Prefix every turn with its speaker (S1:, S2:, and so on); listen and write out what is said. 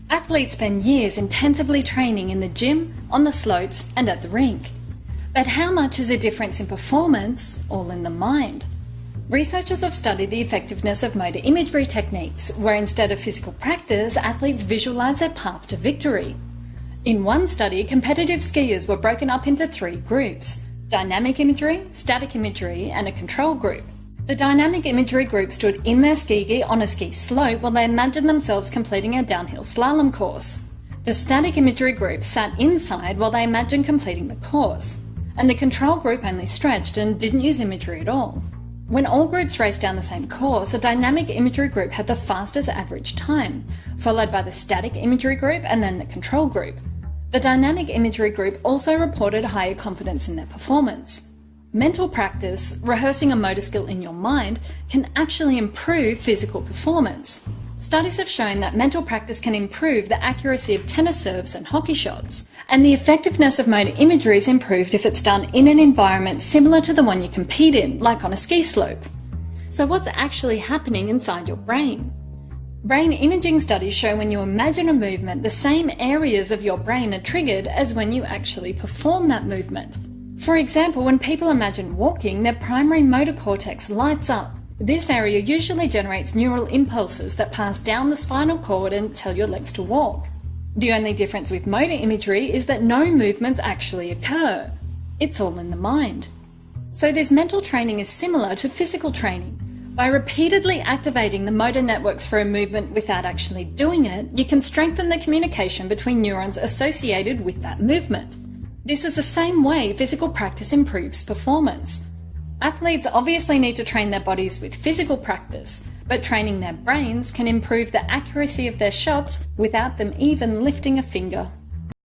S1: Athletes spend years intensively training in the gym, on the slopes, and at the rink. But how much is a difference in performance all in the mind? Researchers have studied the effectiveness of motor imagery techniques, where instead of physical practice, athletes visualise their path to victory. In one study, competitive skiers were broken up into 3 groups: dynamic imagery, static imagery, and a control group. The dynamic imagery group stood in their ski gear on a ski slope while they imagined themselves completing a downhill slalom course. The static imagery group sat inside while they imagined completing the course. And the control group only stretched and didn't use imagery at all. When all groups raced down the same course, a dynamic imagery group had the fastest average time, followed by the static imagery group and then the control group. The dynamic imagery group also reported higher confidence in their performance. Mental practice, rehearsing a motor skill in your mind, can actually improve physical performance. Studies have shown that mental practice can improve the accuracy of tennis serves and hockey shots, and the effectiveness of motor imagery is improved if it's done in an environment similar to the one you compete in, like on a ski slope. So what's actually happening inside your brain? Brain imaging studies show when you imagine a movement, the same areas of your brain are triggered as when you actually perform that movement. For example, when people imagine walking, their primary motor cortex lights up. This area usually generates neural impulses that pass down the spinal cord and tell your legs to walk. The only difference with motor imagery is that no movements actually occur. It's all in the mind. So this mental training is similar to physical training. By repeatedly activating the motor networks for a movement without actually doing it, you can strengthen the communication between neurons associated with that movement. This is the same way physical practice improves performance. Athletes obviously need to train their bodies with physical practice, but training their brains can improve the accuracy of their shots without them even lifting a finger.